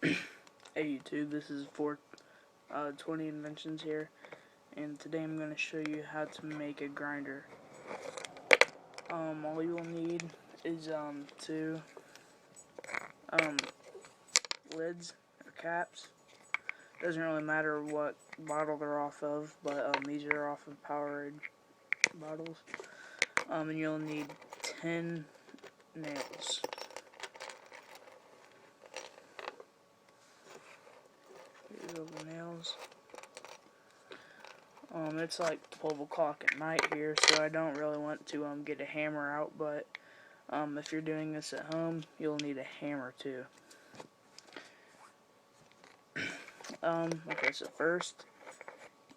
Hey YouTube, this is 420 Inventions here, and today I'm going to show you how to make a grinder. All you will need is two lids or caps. Doesn't really matter what bottle they're off of, but these are off of Powerade bottles. And you'll need 10 nails. Here's all the nails. It's like 12 o'clock at night here, so I don't really want to get a hammer out, but if you're doing this at home, you'll need a hammer too. Okay, so first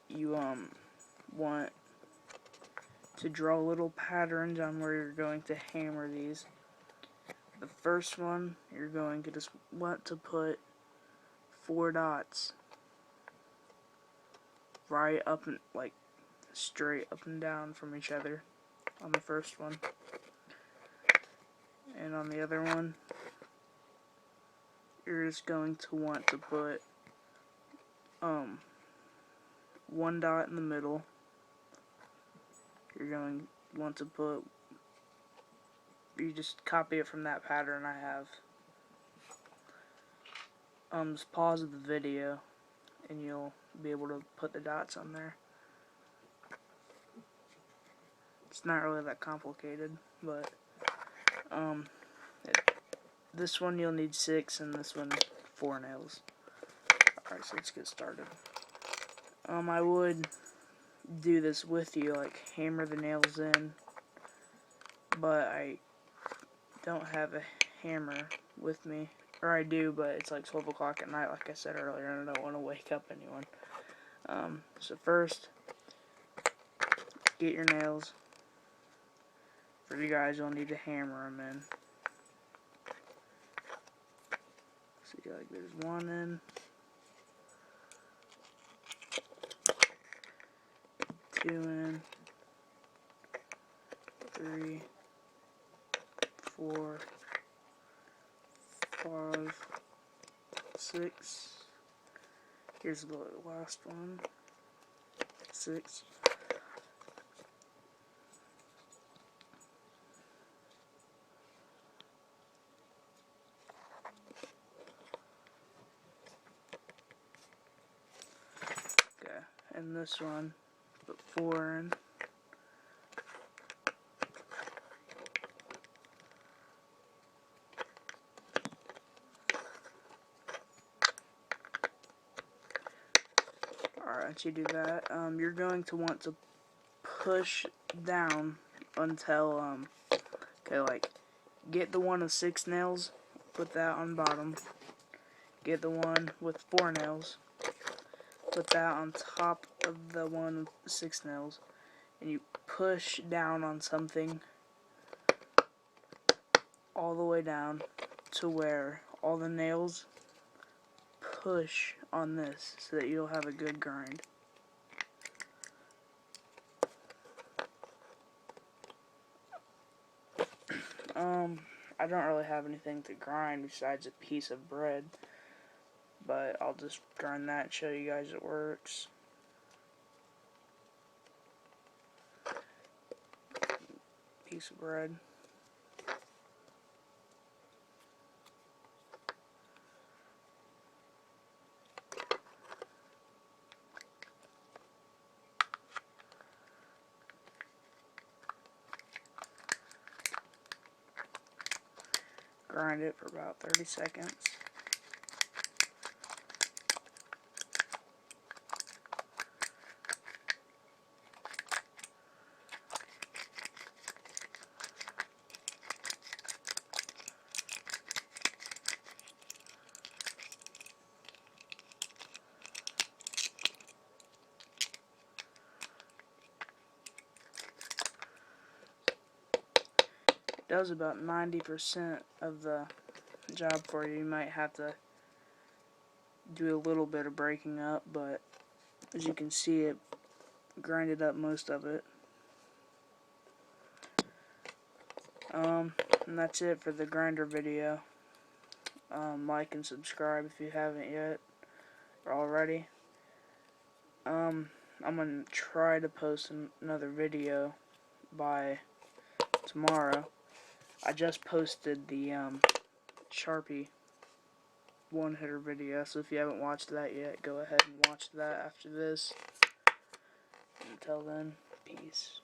you want to draw little patterns on where you're going to hammer these. The first one, you're going to just want to put 4 dots right up and like straight up and down from each other on the first one, and on the other one you're just going to want to put 1 dot in the middle. You're going to want to put, you just copy it from that pattern I have. Just pause the video and you'll be able to put the dots on there. It's not really that complicated, but this one you'll need 6 and this one 4 nails. Alright, so let's get started. I would do this with you, like hammer the nails in, but I don't have a hammer with me. Or I do, but it's like 12 o'clock at night, like I said earlier, and I don't want to wake up anyone. So first, get your nails. For you guys, you'll need to hammer them in. See, like there's 1 in, 2 in, 3, 4, 5, 6. Here's the last one. 6. Okay, and this one, put 4 in. Alright, you do that. You're going to want to push down until, okay, like, get the one with 6 nails, put that on bottom. Get the one with 4 nails, put that on top of the one with 6 nails, and you push down on something all the way down to where all the nails push on this so that you'll have a good grind. I don't really have anything to grind besides a piece of bread, but I'll just grind that and show you guys it works. Piece of bread. Grind it for about 30 seconds. Does about 90% of the job for you. You might have to do a little bit of breaking up, but as you can see, it grinded up most of it. And that's it for the grinder video. Like and subscribe if you haven't yet or already. I'm gonna try to post another video by tomorrow. I just posted the Sharpie one-hitter video, so if you haven't watched that yet, go ahead and watch that after this. Until then, peace.